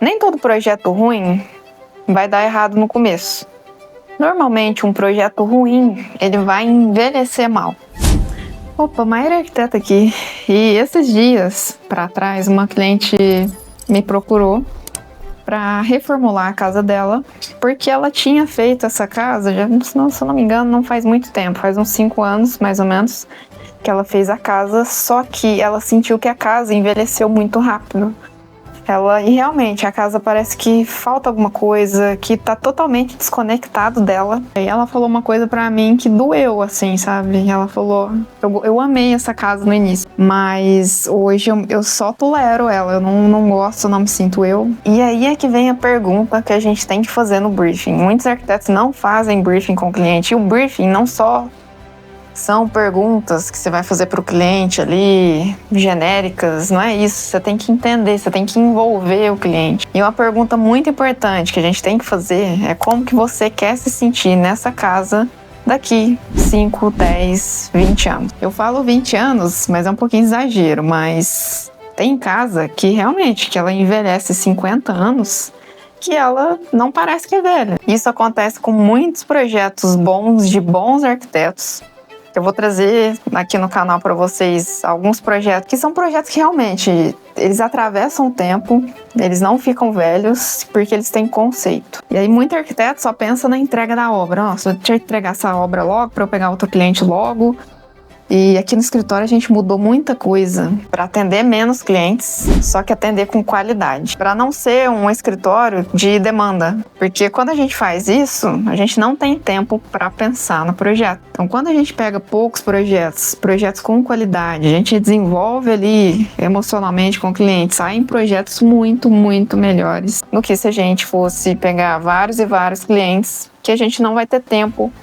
Nem todo projeto ruim vai dar errado no começo. Normalmente, um projeto ruim, ele vai envelhecer mal. Opa, Maíra Arquiteta aqui. E esses dias para trás, uma cliente me procurou para reformular a casa dela, porque ela tinha feito essa casa, já, se eu não me engano, não faz muito tempo, faz uns 5 anos, mais ou menos, que ela fez a casa, só que ela sentiu que a casa envelheceu muito rápido. E realmente, a casa parece que falta alguma coisa, que tá totalmente desconectado dela. E ela falou uma coisa pra mim que doeu, assim, sabe? Ela falou, eu amei essa casa no início, mas hoje eu só tolero ela, eu não gosto, não me sinto eu. E aí é que vem a pergunta que a gente tem que fazer no briefing. Muitos arquitetos não fazem briefing com o cliente, e o briefing não só são perguntas que você vai fazer para o cliente ali, genéricas, não é isso. Você tem que entender, você tem que envolver o cliente. E uma pergunta muito importante que a gente tem que fazer é como que você quer se sentir nessa casa daqui 5, 10, 20 anos. Eu falo 20 anos, mas é um pouquinho exagero, mas tem casa que realmente que ela envelhece 50 anos que ela não parece que é velha. Isso acontece com muitos projetos bons de bons arquitetos. Eu vou trazer aqui no canal para vocês alguns projetos que são projetos que realmente eles atravessam o tempo, eles não ficam velhos porque eles têm conceito. E aí muito arquiteto só pensa na entrega da obra. Nossa, deixa eu entregar essa obra logo para eu pegar outro cliente logo. E aqui no escritório a gente mudou muita coisa para atender menos clientes, só que atender com qualidade. Para não ser um escritório de demanda, porque quando a gente faz isso, a gente não tem tempo para pensar no projeto. Então quando a gente pega poucos projetos com qualidade, a gente desenvolve ali emocionalmente com o cliente, saem projetos muito, muito melhores do que se a gente fosse pegar vários e vários clientes que a gente não vai ter tempo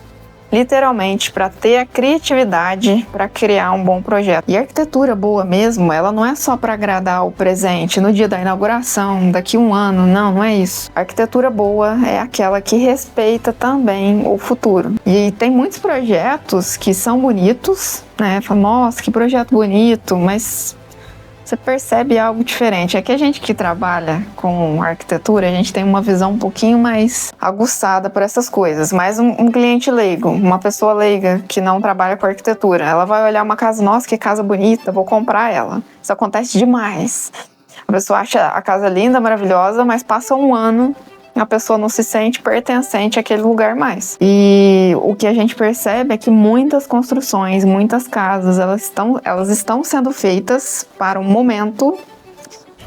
literalmente para ter a criatividade para criar um bom projeto. E a arquitetura boa mesmo, ela não é só para agradar o presente no dia da inauguração, daqui um ano, não é isso. A arquitetura boa é aquela que respeita também o futuro. E tem muitos projetos que são bonitos, né? Fala, nossa, que projeto bonito, mas você percebe algo diferente. É que a gente que trabalha com arquitetura, a gente tem uma visão um pouquinho mais aguçada para essas coisas. Mas um cliente leigo, uma pessoa leiga que não trabalha com arquitetura, ela vai olhar uma casa, nossa, que casa bonita, vou comprar ela. Isso acontece demais. A pessoa acha a casa linda, maravilhosa, mas passa um ano, a pessoa não se sente pertencente àquele lugar mais. E o que a gente percebe é que muitas construções, muitas casas, elas estão sendo feitas para um momento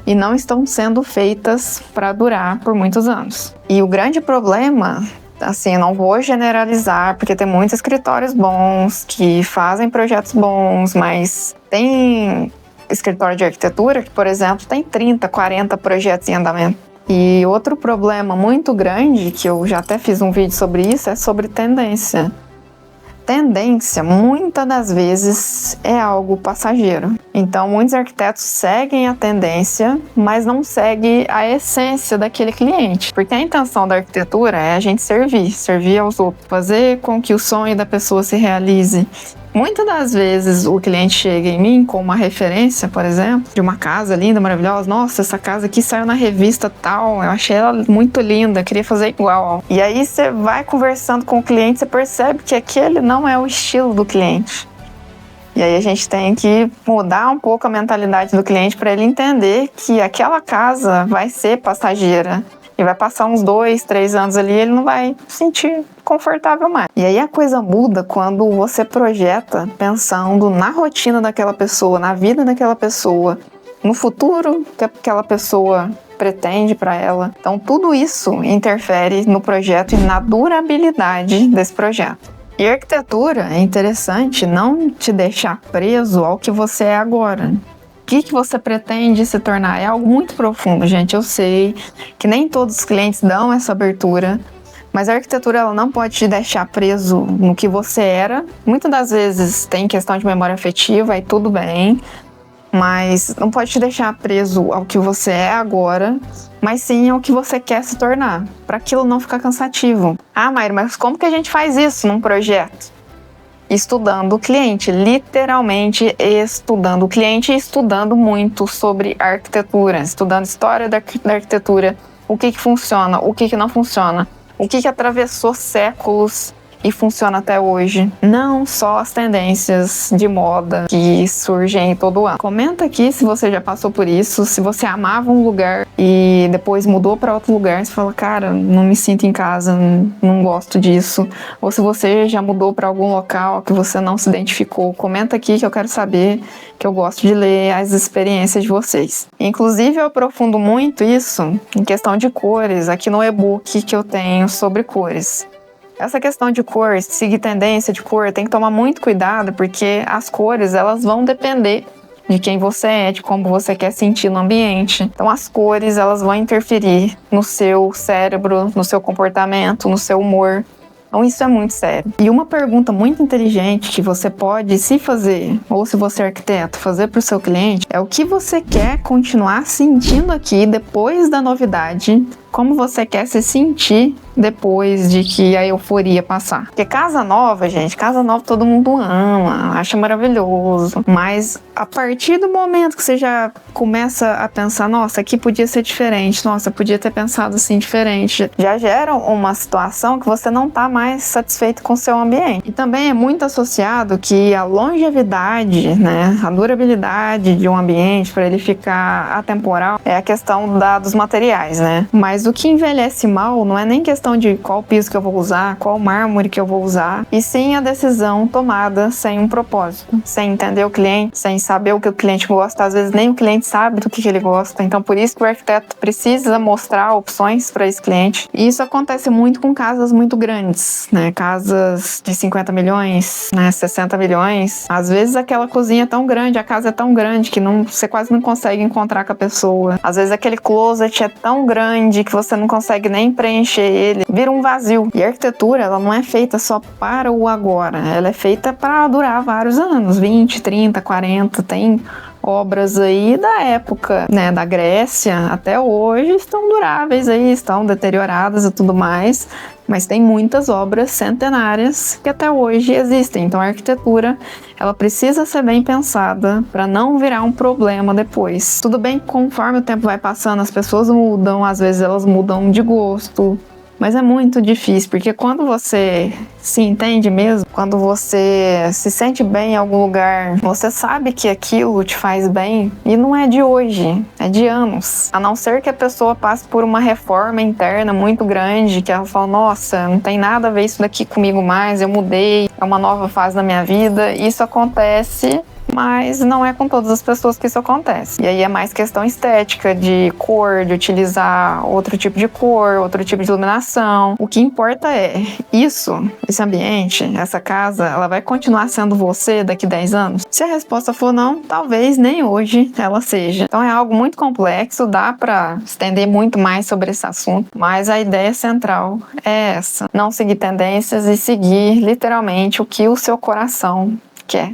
e não estão sendo feitas para durar por muitos anos. E o grande problema, assim, eu não vou generalizar, porque tem muitos escritórios bons que fazem projetos bons, mas tem escritório de arquitetura que, por exemplo, tem 30, 40 projetos em andamento. E outro problema muito grande, que eu já até fiz um vídeo sobre isso, é sobre tendência. Tendência, muitas das vezes, é algo passageiro. Então, muitos arquitetos seguem a tendência, mas não seguem a essência daquele cliente. Porque a intenção da arquitetura é a gente servir aos outros, fazer com que o sonho da pessoa se realize. Muitas das vezes o cliente chega em mim com uma referência, por exemplo, de uma casa linda, maravilhosa. Nossa, essa casa aqui saiu na revista tal, eu achei ela muito linda, queria fazer igual. E aí você vai conversando com o cliente, você percebe que aquele não é o estilo do cliente. E aí a gente tem que mudar um pouco a mentalidade do cliente para ele entender que aquela casa vai ser passageira. E vai passar uns 2, 3 anos ali, ele não vai se sentir confortável mais. E aí a coisa muda quando você projeta pensando na rotina daquela pessoa, na vida daquela pessoa, no futuro que aquela pessoa pretende para ela. Então tudo isso interfere no projeto e na durabilidade desse projeto. E a arquitetura é interessante não te deixar preso ao que você é agora. O que você pretende se tornar? É algo muito profundo, gente. Eu sei que nem todos os clientes dão essa abertura, mas a arquitetura ela não pode te deixar preso no que você era. Muitas das vezes tem questão de memória afetiva e tudo bem, mas não pode te deixar preso ao que você é agora, mas sim ao que você quer se tornar, para aquilo não ficar cansativo. Ah, Maíra, mas como que a gente faz isso num projeto? estudando o cliente, literalmente estudando o cliente e estudando muito sobre arquitetura, estudando história da arquitetura, o que funciona, o que não funciona, o que atravessou séculos e funciona até hoje. Não só as tendências de moda que surgem todo ano. Comenta aqui se você já passou por isso, se você amava um lugar e depois mudou para outro lugar, você fala, cara, não me sinto em casa, não gosto disso. Ou se você já mudou para algum local que você não se identificou, comenta aqui que eu quero saber, que eu gosto de ler as experiências de vocês. Inclusive, eu aprofundo muito isso em questão de cores, aqui no e-book que eu tenho sobre cores. Essa questão de cor, seguir tendência de cor, tem que tomar muito cuidado, porque as cores, elas vão depender de quem você é, de como você quer sentir no ambiente. Então, as cores, elas vão interferir no seu cérebro, no seu comportamento, no seu humor. Então, isso é muito sério. E uma pergunta muito inteligente que você pode se fazer, ou se você é arquiteto, fazer para o seu cliente, é o que você quer continuar sentindo aqui depois da novidade, como você quer se sentir depois de que a euforia passar. Porque casa nova, gente, casa nova todo mundo ama, acha maravilhoso, mas a partir do momento que você já começa a pensar, nossa, aqui podia ser diferente, nossa, podia ter pensado assim diferente, já gera uma situação que você não está mais satisfeito com o seu ambiente. E também é muito associado que a longevidade, né, a durabilidade de um ambiente para ele ficar atemporal é a questão dos materiais, né? Mas o que envelhece mal não é nem questão de qual piso que eu vou usar, qual mármore que eu vou usar, e sim a decisão tomada sem um propósito, sem entender o cliente, sem saber o que o cliente gosta. Às vezes nem o cliente sabe do que ele gosta, então por isso que o arquiteto precisa mostrar opções para esse cliente. E isso acontece muito com casas muito grandes, né? Casas de 50 milhões, né? 60 milhões. Às vezes aquela cozinha é tão grande, a casa é tão grande que você quase não consegue encontrar com a pessoa. Às vezes aquele closet é tão grande que você não consegue nem preencher ele, vira um vazio. E a arquitetura, ela não é feita só para o agora, ela é feita para durar vários anos, 20, 30, 40, tem obras aí da época, né, da Grécia até hoje estão duráveis aí, estão deterioradas e tudo mais, mas tem muitas obras centenárias que até hoje existem. Então a arquitetura, ela precisa ser bem pensada para não virar um problema depois. Tudo bem que conforme o tempo vai passando, as pessoas mudam, às vezes elas mudam de gosto, mas é muito difícil, porque quando você se entende mesmo, quando você se sente bem em algum lugar, você sabe que aquilo te faz bem, e não é de hoje, é de anos. A não ser que a pessoa passe por uma reforma interna muito grande, que ela fala, nossa, não tem nada a ver isso daqui comigo mais, eu mudei, é uma nova fase da minha vida. Isso acontece, mas não é com todas as pessoas que isso acontece. E aí é mais questão estética, de cor, de utilizar outro tipo de cor, outro tipo de iluminação. O que importa é esse ambiente, essa casa, ela vai continuar sendo você daqui 10 anos? Se a resposta for não, talvez nem hoje ela seja. Então é algo muito complexo, dá pra estender muito mais sobre esse assunto, mas a ideia central é essa: não seguir tendências e seguir literalmente o que o seu coração quer.